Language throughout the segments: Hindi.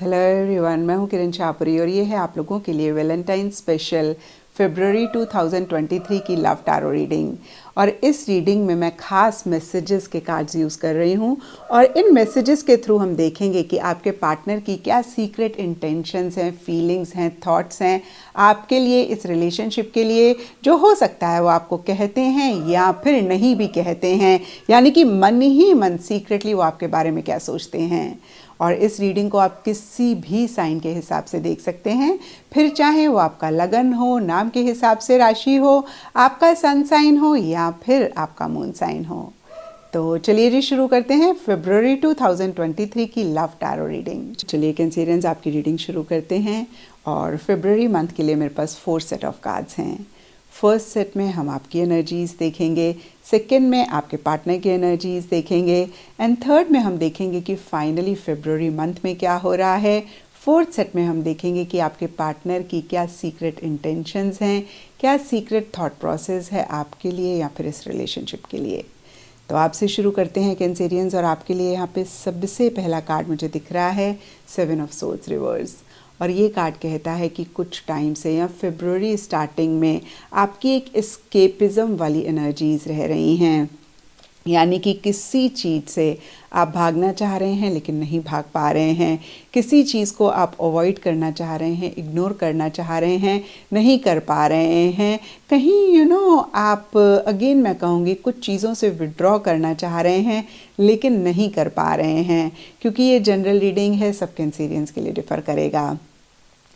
हेलो एवरीवन, मैं हूं किरण छापुरी और ये है आप लोगों के लिए वैलेंटाइन स्पेशल फरवरी 2023 की लव टैरो रीडिंग। और इस रीडिंग में मैं खास मैसेजेस के कार्ड्स यूज़ कर रही हूं और इन मैसेजेस के थ्रू हम देखेंगे कि आपके पार्टनर की क्या सीक्रेट इंटेंशंस हैं, फीलिंग्स हैं, थॉट्स हैं आपके लिए, इस रिलेशनशिप के लिए, जो हो सकता है वो आपको कहते हैं या फिर नहीं भी कहते हैं, यानी कि मन ही मन सीक्रेटली वो आपके बारे में क्या सोचते हैं। और इस रीडिंग को आप किसी भी साइन के हिसाब से देख सकते हैं, फिर चाहे वो आपका लगन हो, नाम के हिसाब से राशि हो, आपका सन साइन हो या फिर आपका मून साइन हो। तो चलिए जी शुरू करते हैं फरवरी 2023 की लव टैरो रीडिंग। चलिए कैंसेरियंस, आपकी रीडिंग शुरू करते हैं। और फरवरी मंथ के लिए मेरे पास 4 सेट ऑफ कार्ड्स हैं। फर्स्ट सेट में हम आपकी एनर्जीज़ देखेंगे, सेकंड में आपके पार्टनर की एनर्जीज़ देखेंगे एंड थर्ड में हम देखेंगे कि फाइनली फरवरी मंथ में क्या हो रहा है। फोर्थ सेट में हम देखेंगे कि आपके पार्टनर की क्या सीक्रेट इंटेंशंस हैं, क्या सीक्रेट थॉट प्रोसेस है आपके लिए या फिर इस रिलेशनशिप के लिए। तो आपसे शुरू करते हैं कैंसेरियंस, और आपके लिए यहाँ पे सबसे पहला कार्ड मुझे दिख रहा है 7 ऑफ सोर्ड्स रिवर्स। और ये कार्ड कहता है कि कुछ टाइम से या फरवरी स्टार्टिंग में आपकी एक एस्केपिज्म वाली एनर्जीज़ रह रही हैं, यानी कि किसी चीज़ से आप भागना चाह रहे हैं लेकिन नहीं भाग पा रहे हैं, किसी चीज़ को आप अवॉइड करना चाह रहे हैं, इग्नोर करना चाह रहे हैं, नहीं कर पा रहे हैं, कहीं आप अगेन मैं कहूँगी कुछ चीज़ों से विड्रॉ करना चाह रहे हैं लेकिन नहीं कर पा रहे हैं। क्योंकि ये जनरल रीडिंग है, सब कैंसेरियंस के लिए डिफ़र करेगा।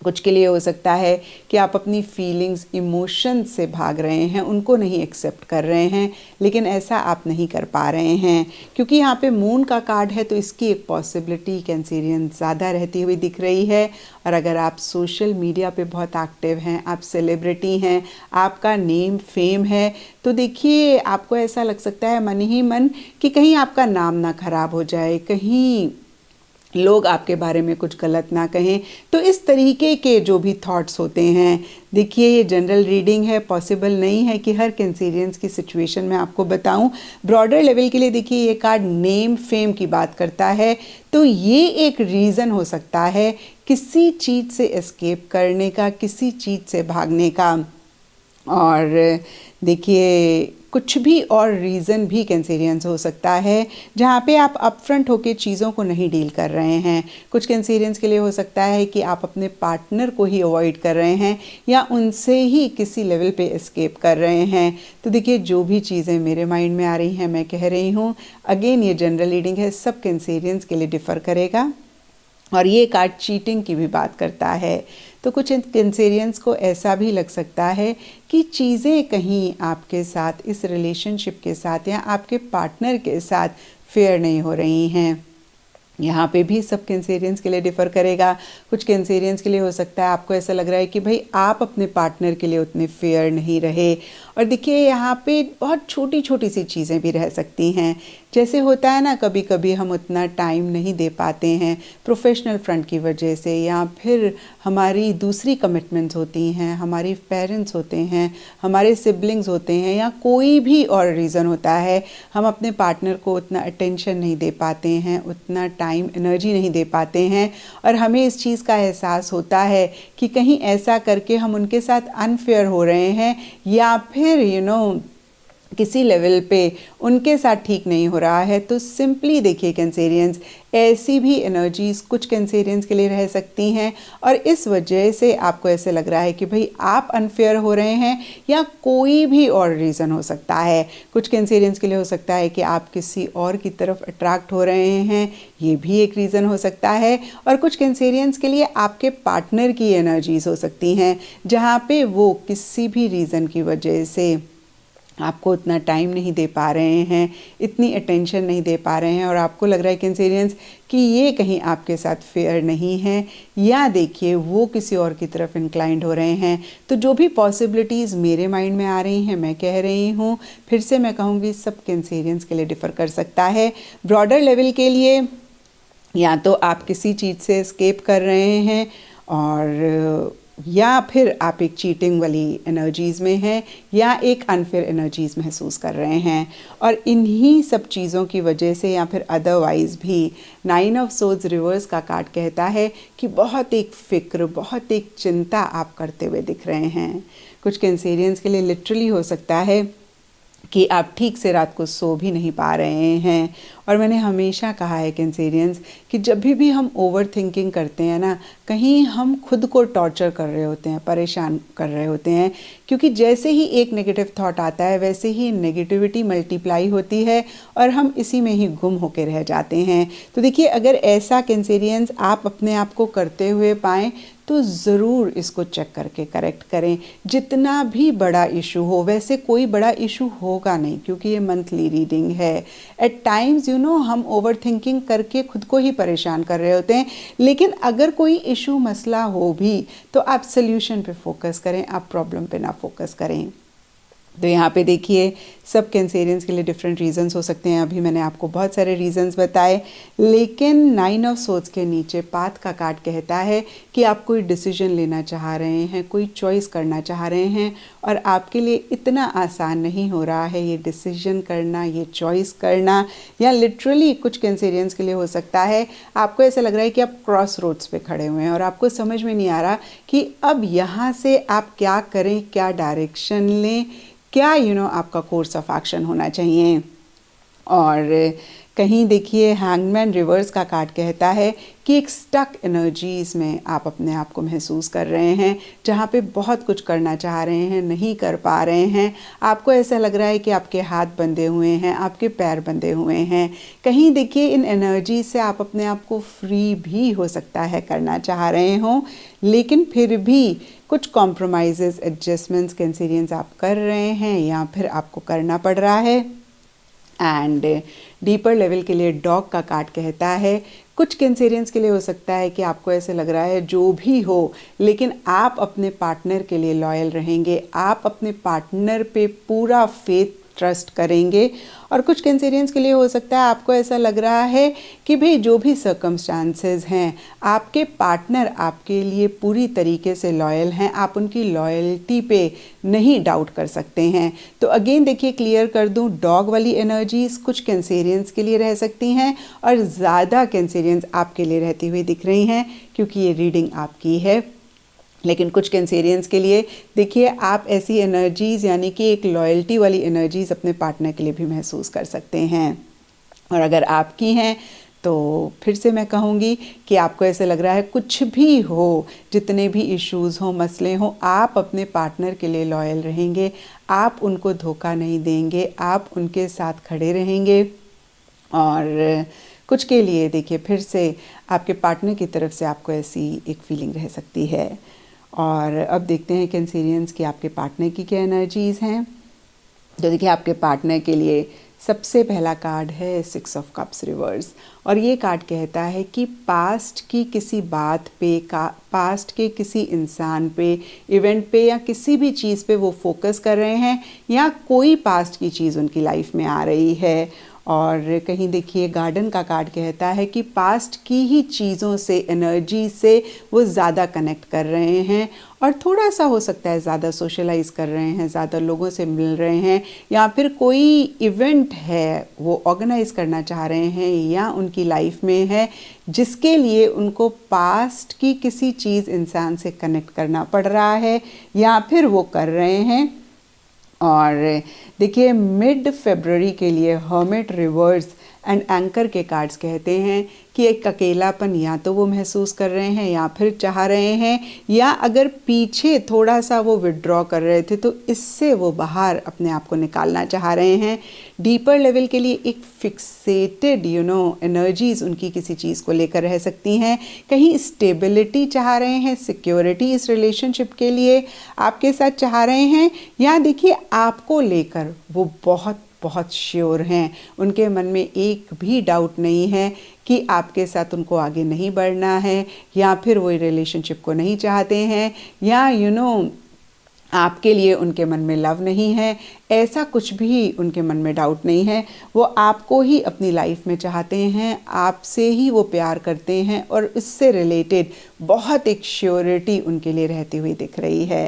कुछ के लिए हो सकता है कि आप अपनी फीलिंग्स, इमोशंस से भाग रहे हैं, उनको नहीं एक्सेप्ट कर रहे हैं, लेकिन ऐसा आप नहीं कर पा रहे हैं। क्योंकि यहाँ पे मून का कार्ड है तो इसकी एक पॉसिबिलिटी कैंसेरियन ज़्यादा रहती हुई दिख रही है। और अगर आप सोशल मीडिया पे बहुत एक्टिव हैं, आप सेलिब्रिटी हैं, आपका नेम फेम है, तो देखिए आपको ऐसा लग सकता है मन ही मन कि कहीं आपका नाम ना खराब हो जाए, कहीं लोग आपके बारे में कुछ गलत ना कहें। तो इस तरीके के जो भी थॉट्स होते हैं, देखिए ये जनरल रीडिंग है, पॉसिबल नहीं है कि हर कैंसेरियंस की सिचुएशन में आपको बताऊं। ब्रॉडर लेवल के लिए देखिए ये कार्ड नेम फेम की बात करता है, तो ये एक रीज़न हो सकता है किसी चीज़ से एस्केप करने का, किसी चीज़ से भागने का। और देखिए कुछ भी और रीज़न भी कैंसेरियंस हो सकता है जहाँ पे आप अपफ्रंट होके चीज़ों को नहीं डील कर रहे हैं। कुछ कैंसेरियंस के लिए हो सकता है कि आप अपने पार्टनर को ही अवॉइड कर रहे हैं या उनसे ही किसी लेवल पे एस्केप कर रहे हैं। तो देखिए जो भी चीज़ें मेरे माइंड में आ रही हैं मैं कह रही हूँ। अगेन ये जनरल रीडिंग है, सब कैंसेरियंस के लिए डिफ़र करेगा। और ये कार्ड चीटिंग की भी बात करता है। तो कुछ कैंसेरियंस को ऐसा भी लग सकता है कि चीज़ें कहीं आपके साथ, इस रिलेशनशिप के साथ या आपके पार्टनर के साथ फेयर नहीं हो रही हैं। यहाँ पे भी सब कैंसेरियंस के लिए डिफ़र करेगा। कुछ कैंसेरियंस के लिए हो सकता है आपको ऐसा लग रहा है कि भाई आप अपने पार्टनर के लिए उतने फेयर नहीं रहे। और देखिए यहाँ पे बहुत छोटी छोटी सी चीज़ें भी रह सकती हैं, जैसे होता है ना कभी कभी हम उतना टाइम नहीं दे पाते हैं प्रोफेशनल फ्रंट की वजह से, या फिर हमारी दूसरी कमिटमेंट्स होती हैं, हमारी पेरेंट्स होते हैं, हमारे सिबलिंग्स होते हैं, या कोई भी और रीज़न होता है, हम अपने पार्टनर को उतना अटेंशन नहीं दे पाते हैं, उतना टाइम एनर्जी नहीं दे पाते हैं। और हमें इस चीज़ का एहसास होता है कि कहीं ऐसा करके हम उनके साथ अनफेयर हो रहे हैं या फिर किसी लेवल पे उनके साथ ठीक नहीं हो रहा है। तो सिंपली देखिए कैंसेरियंस, ऐसी भी एनर्जीज़ कुछ कैंसेरियंस के लिए रह सकती हैं और इस वजह से आपको ऐसे लग रहा है कि भाई आप अनफेयर हो रहे हैं, या कोई भी और रीज़न हो सकता है। कुछ कैंसेरियंस के लिए हो सकता है कि आप किसी और की तरफ अट्रैक्ट हो रहे हैं, ये भी एक रीज़न हो सकता है। और कुछ कैंसेरियंस के लिए आपके पार्टनर की एनर्जीज़ हो सकती हैं, जहाँ पे वो किसी भी रीज़न की वजह से आपको उतना टाइम नहीं दे पा रहे हैं, इतनी अटेंशन नहीं दे पा रहे हैं, और आपको लग रहा है कैंसेरियंस कि ये कहीं आपके साथ फेयर नहीं है, या देखिए वो किसी और की तरफ इंक्लाइंड हो रहे हैं। तो जो भी पॉसिबिलिटीज़ मेरे माइंड में आ रही हैं मैं कह रही हूँ, फिर से मैं कहूँगी सब कैंसेरियंस के लिए डिफ़र कर सकता है। ब्रॉडर लेवल के लिए या तो आप किसी चीज़ से एस्केप कर रहे हैं और या फिर आप एक चीटिंग वाली एनर्जीज़ में हैं या एक अनफेयर एनर्जीज़ महसूस कर रहे हैं। और इन्हीं सब चीज़ों की वजह से या फिर अदरवाइज़ भी 9 ऑफ सोर्ड्स रिवर्स का कार्ड कहता है कि बहुत एक फ़िक्र, बहुत एक चिंता आप करते हुए दिख रहे हैं। कुछ कैंसेरियंस के लिए लिटरली हो सकता है कि आप ठीक से रात को सो भी नहीं पा रहे हैं। और मैंने हमेशा कहा है कैंसेरियंस कि जब भी हम ओवर थिंकिंग करते हैं ना, कहीं हम खुद को टॉर्चर कर रहे होते हैं, परेशान कर रहे होते हैं, क्योंकि जैसे ही एक नेगेटिव थॉट आता है वैसे ही नेगेटिविटी मल्टीप्लाई होती है और हम इसी में ही गुम होकर रह जाते हैं। तो देखिए, अगर ऐसा कैंसेरियंस आप अपने आप को करते हुए पाएँ तो ज़रूर इसको चेक करके करेक्ट करें। जितना भी बड़ा इशू हो, वैसे कोई बड़ा इशू होगा नहीं क्योंकि ये मंथली रीडिंग है। एट टाइम्स हम ओवर थिंकिंग करके खुद को ही परेशान कर रहे होते हैं, लेकिन अगर कोई इशू मसला हो भी तो आप सल्यूशन पे फोकस करें, आप प्रॉब्लम पे ना फोकस करें। तो यहाँ पे देखिए, सब कैंसेरियंस के लिए डिफरेंट रीजंस हो सकते हैं। अभी मैंने आपको बहुत सारे रीजंस बताए, लेकिन 9 ऑफ सोर्ड्स के नीचे पाथ का कार्ड कहता है कि आप कोई डिसीजन लेना चाह रहे हैं, कोई चॉइस करना चाह रहे हैं और आपके लिए इतना आसान नहीं हो रहा है ये डिसीजन करना, ये चॉइस करना। या लिटरली कुछ कैंसेरियंस के लिए हो सकता है आपको ऐसा लग रहा है कि आप क्रॉस रोड्स पे खड़े हुए हैं और आपको समझ में नहीं आ रहा कि अब यहाँ से आप क्या करें, क्या डायरेक्शन लें, क्या आपका कोर्स ऑफ एक्शन होना चाहिए। और कहीं देखिए, हैंगमैन रिवर्स का कार्ड कहता है कि एक स्टक एनर्जीज़ में आप अपने आप को महसूस कर रहे हैं, जहाँ पे बहुत कुछ करना चाह रहे हैं, नहीं कर पा रहे हैं। आपको ऐसा लग रहा है कि आपके हाथ बंधे हुए हैं, आपके पैर बंधे हुए हैं। कहीं देखिए, इन एनर्जी से आप अपने आप को फ्री भी हो सकता है करना चाह रहे हों, लेकिन फिर भी कुछ कॉम्प्रोमाइज़ेस, एडजस्टमेंट्स कैंसेरियंस आप कर रहे हैं या फिर आपको करना पड़ रहा है। एंड डीपर लेवल के लिए डॉग का कार्ड कहता है, कुछ कैंसेरियंस के लिए हो सकता है कि आपको ऐसे लग रहा है जो भी हो, लेकिन आप अपने पार्टनर के लिए लॉयल रहेंगे, आप अपने पार्टनर पे पूरा फेथ ट्रस्ट करेंगे। और कुछ कैंसेरियंस के लिए हो सकता है आपको ऐसा लग रहा है कि भाई जो भी सर्कमस्टांसेस हैं, आपके पार्टनर आपके लिए पूरी तरीके से लॉयल हैं, आप उनकी लॉयल्टी पे नहीं डाउट कर सकते हैं। तो अगेन देखिए, क्लियर कर दूं, डॉग वाली एनर्जीज कुछ कैंसेरियंस के लिए रह सकती हैं और ज़्यादा कैंसेरियंस आपके लिए रहती हुई दिख रही हैं क्योंकि ये रीडिंग आपकी है। लेकिन कुछ कैंसेरियंस के लिए देखिए, आप ऐसी एनर्जीज़ यानी कि एक लॉयल्टी वाली एनर्जीज़ अपने पार्टनर के लिए भी महसूस कर सकते हैं। और अगर आपकी हैं तो फिर से मैं कहूँगी कि आपको ऐसे लग रहा है कुछ भी हो, जितने भी इश्यूज़ हों, मसले हों, आप अपने पार्टनर के लिए लॉयल रहेंगे, आप उनको धोखा नहीं देंगे, आप उनके साथ खड़े रहेंगे। और कुछ के लिए देखिए, फिर से आपके पार्टनर की तरफ से आपको ऐसी एक फीलिंग रह सकती है। और अब देखते हैं कैंसेरियंस की आपके पार्टनर की क्या एनर्जीज़ हैं। तो देखिए, आपके पार्टनर के लिए सबसे पहला कार्ड है 6 ऑफ कप्स रिवर्स और ये कार्ड कहता है कि पास्ट की किसी बात पे, पास्ट के किसी इंसान पे, इवेंट पे या किसी भी चीज़ पे वो फोकस कर रहे हैं या कोई पास्ट की चीज़ उनकी लाइफ में आ रही है। और कहीं देखिए, गार्डन का कार्ड कहता है कि पास्ट की ही चीज़ों से, एनर्जी से वो ज़्यादा कनेक्ट कर रहे हैं और थोड़ा सा हो सकता है ज़्यादा सोशलाइज कर रहे हैं, ज़्यादा लोगों से मिल रहे हैं या फिर कोई इवेंट है वो ऑर्गेनाइज करना चाह रहे हैं या उनकी लाइफ में है जिसके लिए उनको पास्ट की किसी चीज़, इंसान से कनेक्ट करना पड़ रहा है या फिर वो कर रहे हैं। और देखिए, मिड फरवरी के लिए हर्मिट, रिवर्स एंड एंकर के कार्ड्स कहते हैं कि एक अकेलापन या तो वो महसूस कर रहे हैं या फिर चाह रहे हैं, या अगर पीछे थोड़ा सा वो विड्रॉ कर रहे थे तो इससे वो बाहर अपने आप को निकालना चाह रहे हैं। डीपर लेवल के लिए एक फिक्सेटेड एनर्जीज़ उनकी किसी चीज़ को लेकर रह सकती हैं। कहीं स्टेबिलिटी चाह रहे हैं, सिक्योरिटी इस रिलेशनशिप के लिए आपके साथ चाह रहे हैं, या देखिए, आपको लेकर वो बहुत बहुत श्योर हैं। उनके मन में एक भी डाउट नहीं है कि आपके साथ उनको आगे नहीं बढ़ना है या फिर वो रिलेशनशिप को नहीं चाहते हैं, या आपके लिए उनके मन में लव नहीं है, ऐसा कुछ भी उनके मन में डाउट नहीं है। वो आपको ही अपनी लाइफ में चाहते हैं, आपसे ही वो प्यार करते हैं और इससे रिलेटेड बहुत एक श्योरिटी उनके लिए रहती हुई दिख रही है।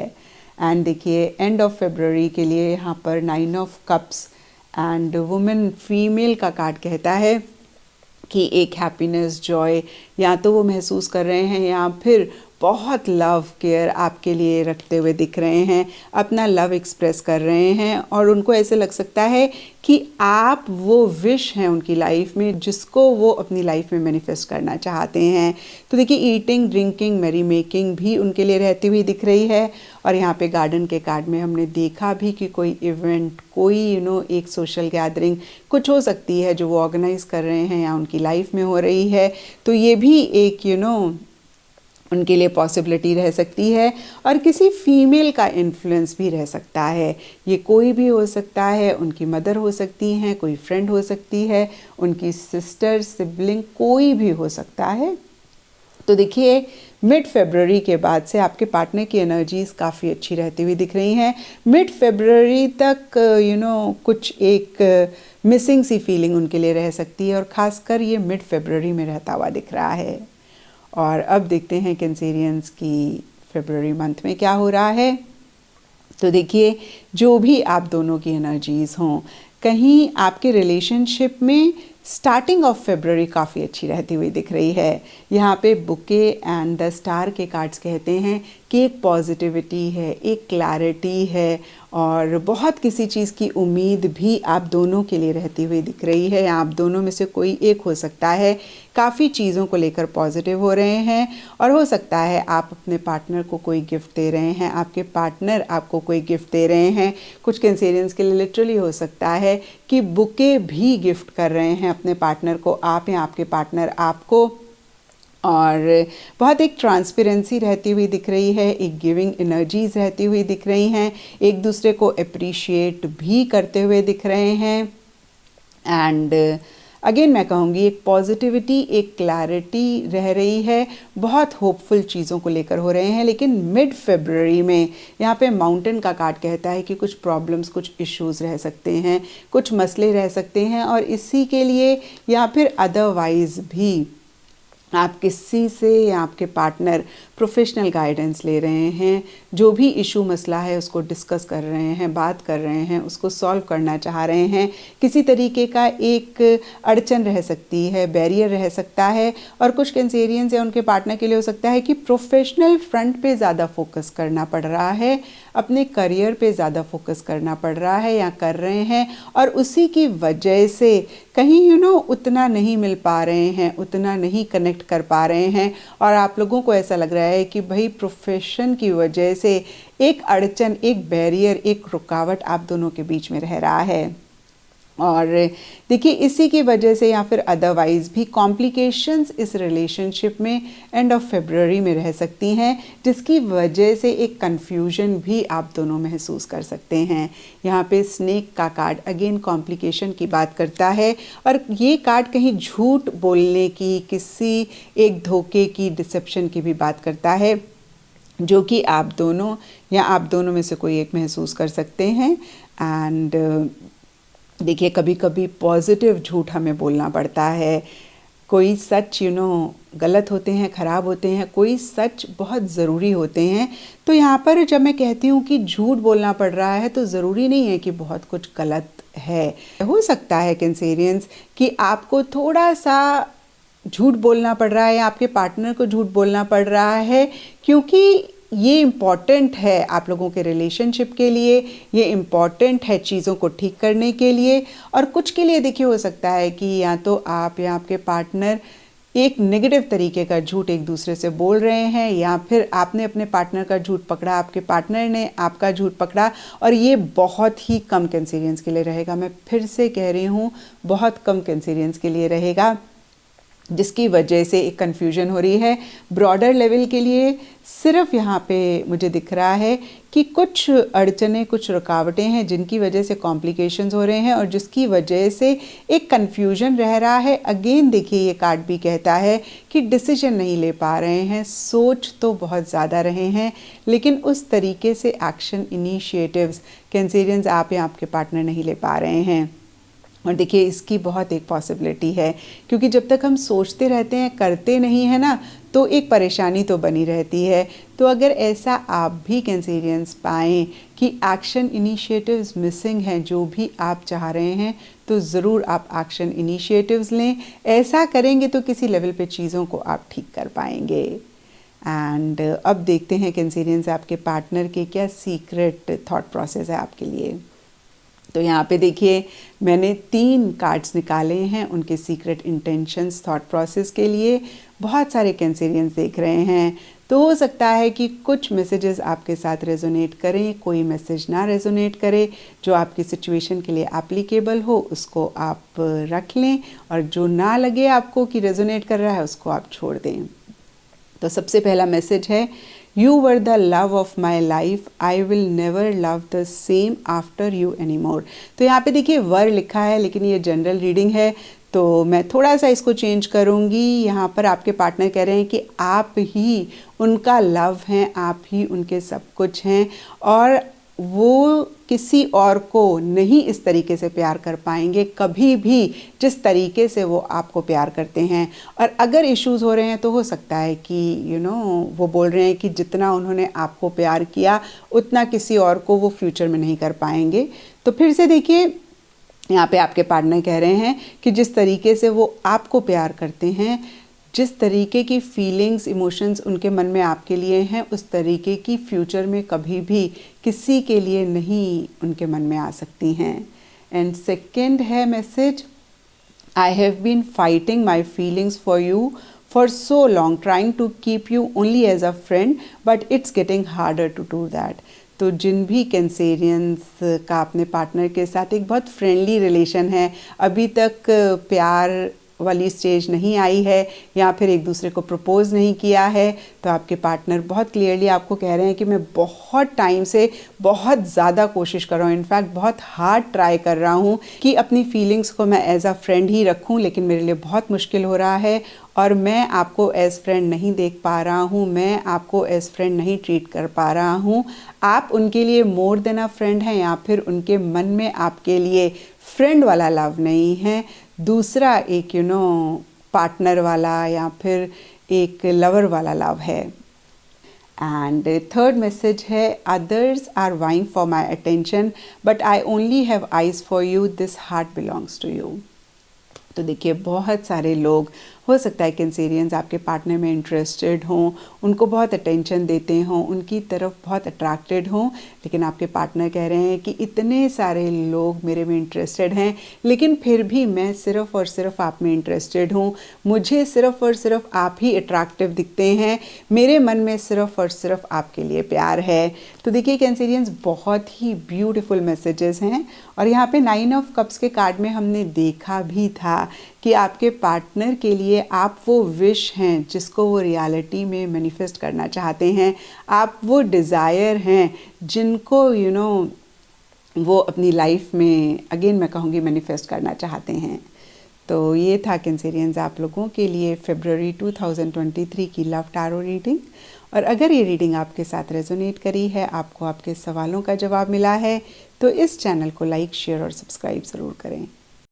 एंड देखिए एंड ऑफ फरवरी के लिए यहाँ पर 9 of cups and women female का कार्ड कहता है कि एक हैप्पीनेस जॉय या तो वो महसूस कर रहे हैं या फिर बहुत लव केयर आपके लिए रखते हुए दिख रहे हैं, अपना लव एक्सप्रेस कर रहे हैं और उनको ऐसे लग सकता है कि आप वो विश हैं उनकी लाइफ में जिसको वो अपनी लाइफ में मैनिफेस्ट करना चाहते हैं। तो देखिए ईटिंग ड्रिंकिंग मैरी मेकिंग भी उनके लिए रहती हुई दिख रही है। और यहाँ पे गार्डन के कार्ड में हमने देखा भी कि कोई इवेंट, कोई एक सोशल गैदरिंग कुछ हो सकती है जो वो ऑर्गेनाइज कर रहे हैं या उनकी लाइफ में हो रही है। तो ये भी एक उनके लिए पॉसिबिलिटी रह सकती है और किसी फीमेल का इन्फ्लुएंस भी रह सकता है। ये कोई भी हो सकता है, उनकी मदर हो सकती हैं, कोई फ्रेंड हो सकती है, उनकी सिस्टर सिबलिंग, कोई भी हो सकता है। तो देखिए मिड फरवरी के बाद से आपके पार्टनर की एनर्जीज काफ़ी अच्छी रहती हुई दिख रही हैं। मिड फरवरी तक कुछ एक मिसिंग सी फीलिंग उनके लिए रह सकती है और ख़ासकर ये मिड फरवरी में रहता हुआ दिख रहा है। और अब देखते हैं कैंसेरियंस की फरवरी मंथ में क्या हो रहा है। तो देखिए जो भी आप दोनों की एनर्जीज हों, कहीं आपके रिलेशनशिप में स्टार्टिंग ऑफ फरवरी काफ़ी अच्छी रहती हुई दिख रही है। यहाँ पे बुके एंड द स्टार के कार्ड्स कहते हैं कि एक पॉजिटिविटी है, एक क्लैरिटी है और बहुत किसी चीज़ की उम्मीद भी आप दोनों के लिए रहती हुई दिख रही है। आप दोनों में से कोई एक हो सकता है काफ़ी चीज़ों को लेकर पॉजिटिव हो रहे हैं और हो सकता है आप अपने पार्टनर को कोई गिफ्ट दे रहे हैं, आपके पार्टनर आपको कोई गिफ्ट दे रहे हैं। कुछ कैंसेरियंस के लिए लिटरली हो सकता है कि बुके भी गिफ्ट कर रहे हैं अपने पार्टनर को, आप या आपके पार्टनर आपको। और बहुत एक ट्रांसपेरेंसी रहती हुई दिख रही है, एक गिविंग एनर्जीज रहती हुई दिख रही हैं, एक दूसरे को अप्रिशिएट भी करते हुए दिख रहे हैं। एंड अगेन मैं कहूँगी एक पॉजिटिविटी, एक क्लैरिटी रह रही है, बहुत होपफुल चीज़ों को लेकर हो रहे हैं। लेकिन मिड फरवरी में यहाँ पे माउंटेन का कार्ड कहता है कि कुछ प्रॉब्लम्स, कुछ इश्यूज रह सकते हैं, कुछ मसले रह सकते हैं और इसी के लिए या फिर अदरवाइज भी आप किसी से या आपके पार्टनर प्रोफेशनल गाइडेंस ले रहे हैं, जो भी इशू मसला है उसको डिस्कस कर रहे हैं, बात कर रहे हैं, उसको सॉल्व करना चाह रहे हैं। किसी तरीके का एक अड़चन रह सकती है, बैरियर रह सकता है और कुछ कैंसेरियंस या उनके पार्टनर के लिए हो सकता है कि प्रोफेशनल फ्रंट पे ज़्यादा फोकस करना पड़ रहा है, अपने करियर पे ज़्यादा फोकस करना पड़ रहा है या कर रहे हैं और उसी की वजह से कहीं उतना नहीं मिल पा रहे हैं, उतना नहीं कनेक्ट कर पा रहे हैं और आप लोगों को ऐसा लग रहा है कि भाई प्रोफेशन की वजह से एक अड़चन, एक बैरियर, एक रुकावट आप दोनों के बीच में रह रहा है। और देखिए इसी की वजह से या फिर अदरवाइज़ भी कॉम्प्लिकेशंस इस रिलेशनशिप में एंड ऑफ फरवरी में रह सकती हैं, जिसकी वजह से एक कन्फ्यूजन भी आप दोनों महसूस कर सकते हैं। यहाँ पे स्नेक का कार्ड अगेन कॉम्प्लिकेशन की बात करता है और ये कार्ड कहीं झूठ बोलने की, किसी एक धोखे की, डिसेप्शन की भी बात करता है, जो कि आप दोनों या आप दोनों में से कोई एक महसूस कर सकते हैं। एंड देखिए कभी कभी पॉजिटिव झूठ हमें बोलना पड़ता है, कोई सच गलत होते हैं, ख़राब होते हैं, कोई सच बहुत ज़रूरी होते हैं। तो यहाँ पर जब मैं कहती हूँ कि झूठ बोलना पड़ रहा है तो ज़रूरी नहीं है कि बहुत कुछ गलत है। हो सकता है कैंसेरियंस कि आपको थोड़ा सा झूठ बोलना पड़ रहा है या आपके पार्टनर को झूठ बोलना पड़ रहा है क्योंकि ये इम्पॉर्टेंट है आप लोगों के रिलेशनशिप के लिए, ये इम्पॉर्टेंट है चीज़ों को ठीक करने के लिए। और कुछ के लिए देखिए हो सकता है कि या तो आप या आपके पार्टनर एक नेगेटिव तरीके का झूठ एक दूसरे से बोल रहे हैं या फिर आपने अपने पार्टनर का झूठ पकड़ा, आपके पार्टनर ने आपका झूठ पकड़ा और ये बहुत ही कम कैंसेरियंस के लिए रहेगा। मैं फिर से कह रही हूँ बहुत कम कैंसेरियंस के लिए रहेगा। जिसकी वजह से एक कन्फ्यूजन हो रही है। ब्रॉडर लेवल के लिए सिर्फ यहाँ पे मुझे दिख रहा है कि कुछ अड़चनें, कुछ रुकावटें हैं जिनकी वजह से कॉम्प्लिकेशंस हो रहे हैं और जिसकी वजह से एक कन्फ्यूजन रह रहा है। अगेन देखिए ये कार्ड भी कहता है कि डिसीजन नहीं ले पा रहे हैं, सोच तो बहुत ज़्यादा रहे हैं लेकिन उस तरीके से एक्शन इनिशिएटिव्स कैंसेरियंस आप या आपके पार्टनर नहीं ले पा रहे हैं। और देखिए इसकी बहुत एक पॉसिबिलिटी है क्योंकि जब तक हम सोचते रहते हैं, करते नहीं है ना, तो एक परेशानी तो बनी रहती है। तो अगर ऐसा आप भी कैंसेरियंस पाएँ कि एक्शन इनिशिएटिव्स मिसिंग हैं, जो भी आप चाह रहे हैं, तो ज़रूर आप एक्शन इनिशिएटिव्स लें। ऐसा करेंगे तो किसी लेवल पे चीज़ों को आप ठीक कर पाएंगे। एंड अब देखते हैं कैंसेरियंस आपके पार्टनर के क्या सीक्रेट थॉट प्रोसेस है आपके लिए। तो यहाँ पे देखिए मैंने 3 कार्ड्स निकाले हैं उनके सीक्रेट इंटेंशंस थॉट प्रोसेस के लिए। बहुत सारे कैंसेरियंस देख रहे हैं, तो हो सकता है कि कुछ मैसेजेस आपके साथ रेजोनेट करें, कोई मैसेज ना रेजोनेट करे। जो आपकी सिचुएशन के लिए एप्लीकेबल हो उसको आप रख लें और जो ना लगे आपको कि रेजोनेट कर रहा है उसको आप छोड़ दें। तो सबसे पहला मैसेज है, You were the love of my life. I will never love the same after you anymore. तो यहाँ पे देखिए वर लिखा है लेकिन ये जनरल रीडिंग है, तो मैं थोड़ा सा इसको चेंज करूँगी। यहाँ पर आपके पार्टनर कह रहे हैं कि आप ही उनका लव हैं, आप ही उनके सब कुछ हैं और वो किसी और को नहीं इस तरीके से प्यार कर पाएंगे कभी भी जिस तरीके से वो आपको प्यार करते हैं। और अगर इश्यूज़ हो रहे हैं तो हो सकता है कि वो बोल रहे हैं कि जितना उन्होंने आपको प्यार किया उतना किसी और को वो फ्यूचर में नहीं कर पाएंगे। तो फिर से देखिए यहाँ पे आपके पार्टनर कह रहे हैं कि जिस तरीके से वो आपको प्यार करते हैं, जिस तरीके की फीलिंग्स, इमोशंस उनके मन में आपके लिए हैं, उस तरीके की फ्यूचर में कभी भी किसी के लिए नहीं उनके मन में आ सकती हैं। एंड सेकंड है message, I have been fighting my feelings for you for so long, trying to keep you only as a friend but it's getting harder to do that. तो जिन भी कैंसेरियंस का अपने पार्टनर के साथ एक बहुत फ्रेंडली रिलेशन है, अभी तक प्यार वाली स्टेज नहीं आई है या फिर एक दूसरे को प्रपोज नहीं किया है, तो आपके पार्टनर बहुत क्लियरली आपको कह रहे हैं कि मैं बहुत टाइम से बहुत ज़्यादा कोशिश कर रहा हूँ, इनफैक्ट बहुत हार्ड ट्राई कर रहा हूँ कि अपनी फीलिंग्स को मैं एज अ फ्रेंड ही रखूँ, लेकिन मेरे लिए बहुत मुश्किल हो रहा है और मैं आपको एज फ्रेंड नहीं देख पा रहा हूँ, मैं आपको एज फ्रेंड नहीं ट्रीट कर पा रहा हूँ। आप उनके लिए मोर देन अ फ्रेंड हैं या फिर उनके मन में आपके लिए फ्रेंड वाला लव नहीं है, दूसरा एक पार्टनर वाला या फिर एक लवर वाला लव है। एंड थर्ड मैसेज है, others are vying for my attention but I only have eyes for you, this heart belongs to you. तो देखिए बहुत सारे लोग, हो सकता है कैंसेरियंस आपके पार्टनर में इंटरेस्टेड हों, उनको बहुत अटेंशन देते हों, उनकी तरफ बहुत अट्रैक्टेड हों, लेकिन आपके पार्टनर कह रहे हैं कि इतने सारे लोग मेरे में इंटरेस्टेड हैं लेकिन फिर भी मैं सिर्फ़ और सिर्फ आप में इंटरेस्टेड हूँ, मुझे सिर्फ़ और सिर्फ आप ही अट्रैक्टिव दिखते हैं, मेरे मन में सिर्फ़ और सिर्फ आपके लिए प्यार है। तो देखिए कैंसेरियंस बहुत ही ब्यूटीफुल मैसेजेस हैं और यहाँ पे 9 ऑफ कप्स के कार्ड में हमने देखा भी था कि आपके पार्टनर के लिए आप वो विश हैं जिसको वो रियलिटी में मैनिफेस्ट करना चाहते हैं, आप वो डिज़ायर हैं जिनको वो अपनी लाइफ में अगेन मैं कहूँगी मैनिफेस्ट करना चाहते हैं। तो ये था कैंसेरियंस आप लोगों के लिए फरवरी 2023 की लव टैरो रीडिंग। और अगर ये रीडिंग आपके साथ रेजोनेट करी है, आपको आपके सवालों का जवाब मिला है, तो इस चैनल को लाइक, शेयर और सब्सक्राइब ज़रूर करें।